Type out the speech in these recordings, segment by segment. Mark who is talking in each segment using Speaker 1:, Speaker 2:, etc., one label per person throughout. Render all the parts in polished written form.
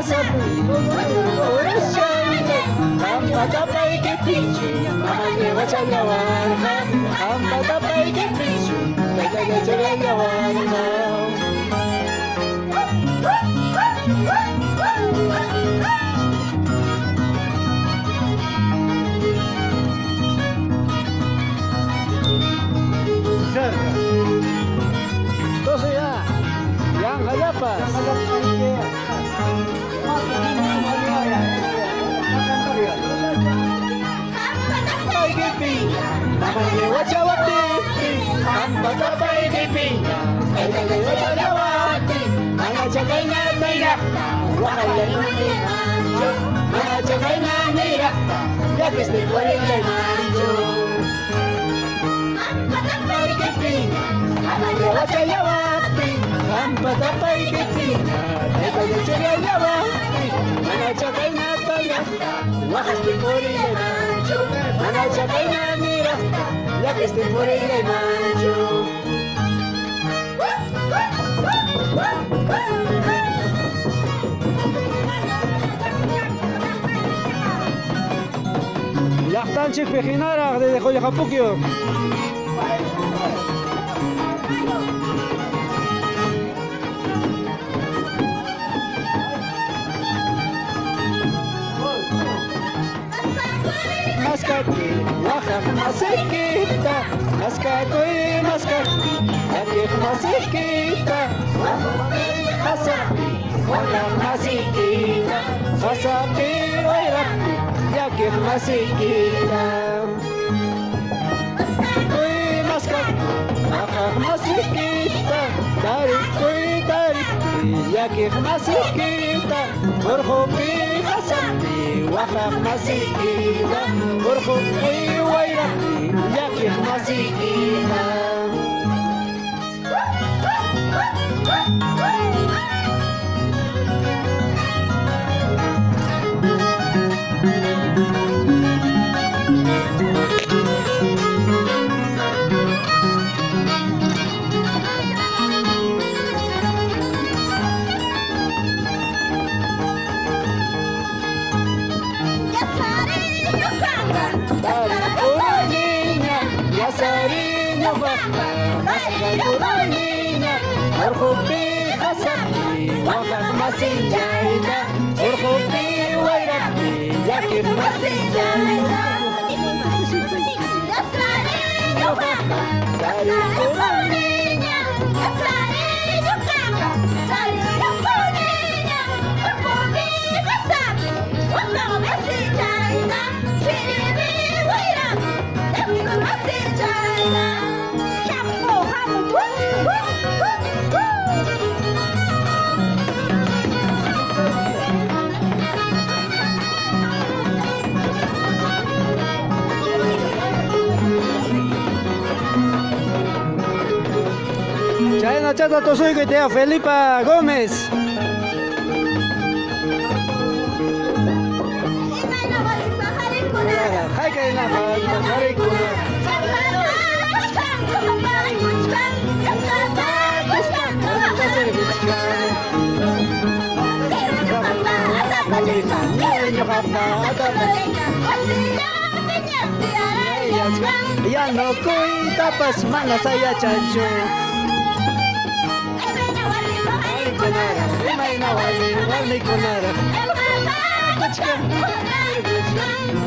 Speaker 1: hasapi urashayna Hampatapayki pichu mamanya wachanawarqa Hampatapayki pichu taytalla churallawarqa Entonces ya han jayapas. Mamanya wachawati, hampatapayki piña, taytalla churallawarqa Manachakayna tayraqta, waqayllañuni manchu Manachakayna niyraqta, llakistin warillaymanchu Hampatapayki piña, mamanya wachallawaqti Hampatapayki piña, taytalla churallawarqa Manachakayna tayraqta, waqastin warillaymanchu Manachakayna niyraqta, llakistin warillaymanchu Llaqtanchik pijinaraq desde Coyacapuquio. Maskaki, wajaq masiykita, maskakuy maskaki, yakiq masiykita, hasapi, wajaq masiykita, hasapi wayraqpi, yakiq masiykita. Kuy maskaki, wajaq masiykita, tarikuy tarikpi, yakiq masiykita, urqupi hasapi, wajaq masiykita, urqupi wayraqpi, yakiq masiykita. Yasariño baja, mascaruraniña, urqupi hasapi, wajaq masiyayna, urqupi wayraqpi, yakiq masiyayna. Yasariño baja, mascaruraniña, yasariño baja, mascaruraniña, urqupi hasapi, wajaq masiyayna, shiribi wayraqpi, yakiq masiyayna. Chayna chata tosuyku tía Felipa Gómez. Ya no cuita pas mana saya chancho.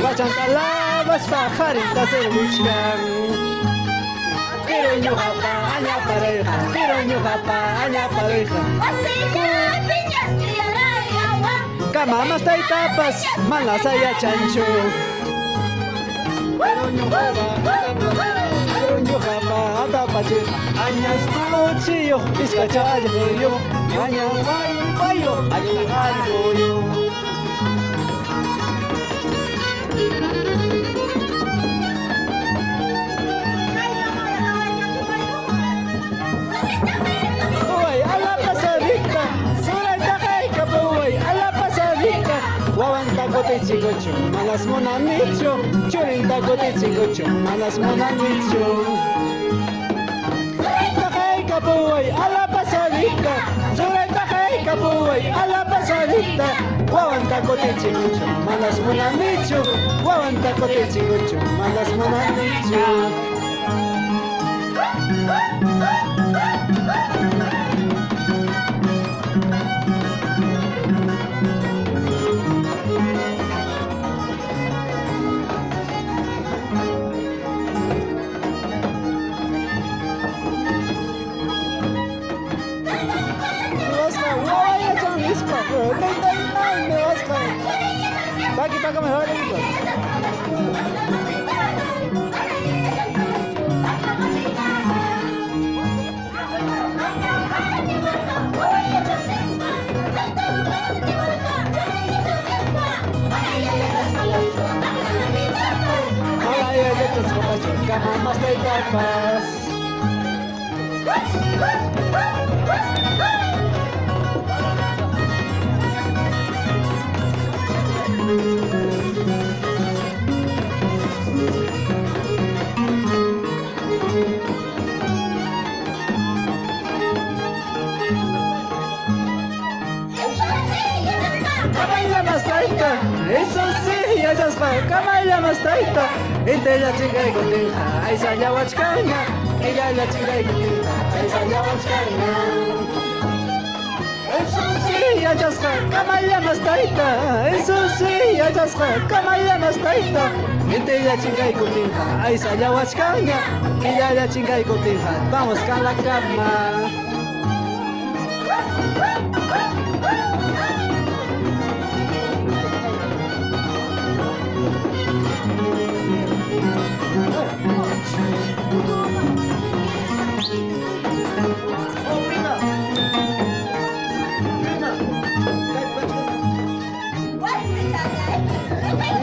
Speaker 1: Guachantalabas pajaritas el buchán. Quiero ñujapa, aña pareja. Quiero ñujapa, aña pareja. Camamas taitapas, malas haya chancho. Quiero ñujapa, atapache. Añas cuchillo, piscachayo. Aña guayo, aña guayo. Chicocho, malas monanicho, churinta cote chicocho, malas monanicho. Surenta hey kapuay, ala pasadita. Surenta hey kapuay, ala pasadita. mamacita, guawanta cotechicucho, malas monanichu, guawanta cotechicucho, malas monanichu. Pagi pakai mejor equipo. Hola, ya te escucho. Cama más de tapas. Eso sí, ya está, camaya más taita, entre la chica y cotinja, ahí sale huachcaña, ella la chica y cotinja, ahí sale huachcaña. Eso sí, ya está, camaya más taita, eso sí, ya está, camaya más taita, entre la chica y cotinja, ahí sale huachcaña, ella la chica y cotinja, vamos con la cama.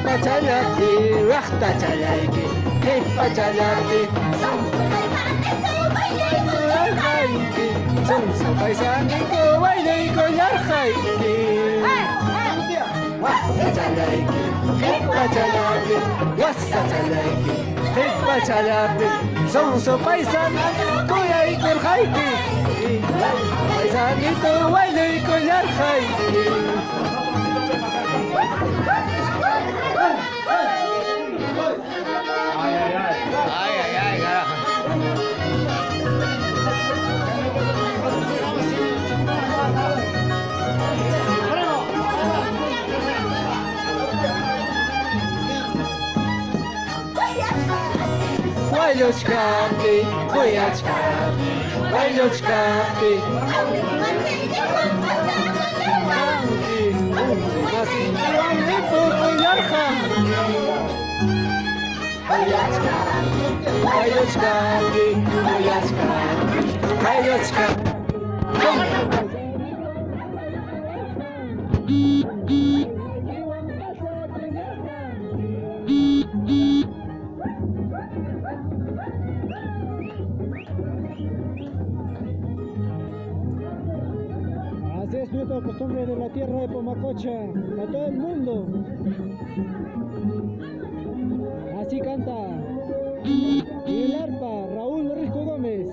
Speaker 1: Pachalati, rachta chalaiki, hey pachalati, yarhaiki, sonso paisaniko, baileiko yarhaiki. Wassa chalaiki, hey pachalati, wassa chalaiki, hey pachalati, sonso paisaniko, yaiko yarhaiki, paisaniko, baileiko yarhaiki. Валечка-ты, куячка-ты, Валечка-ты. Валечка-ты, куячка-ты, Валечка-ты. Así es nuestra costumbre de la tierra de Pomacocha, a todo el mundo. Así canta. Y el arpa, Raúl Risco Gómez.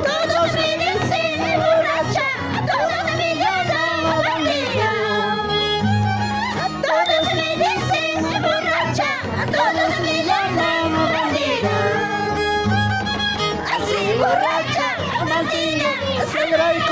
Speaker 1: Todos me dicen Sagraico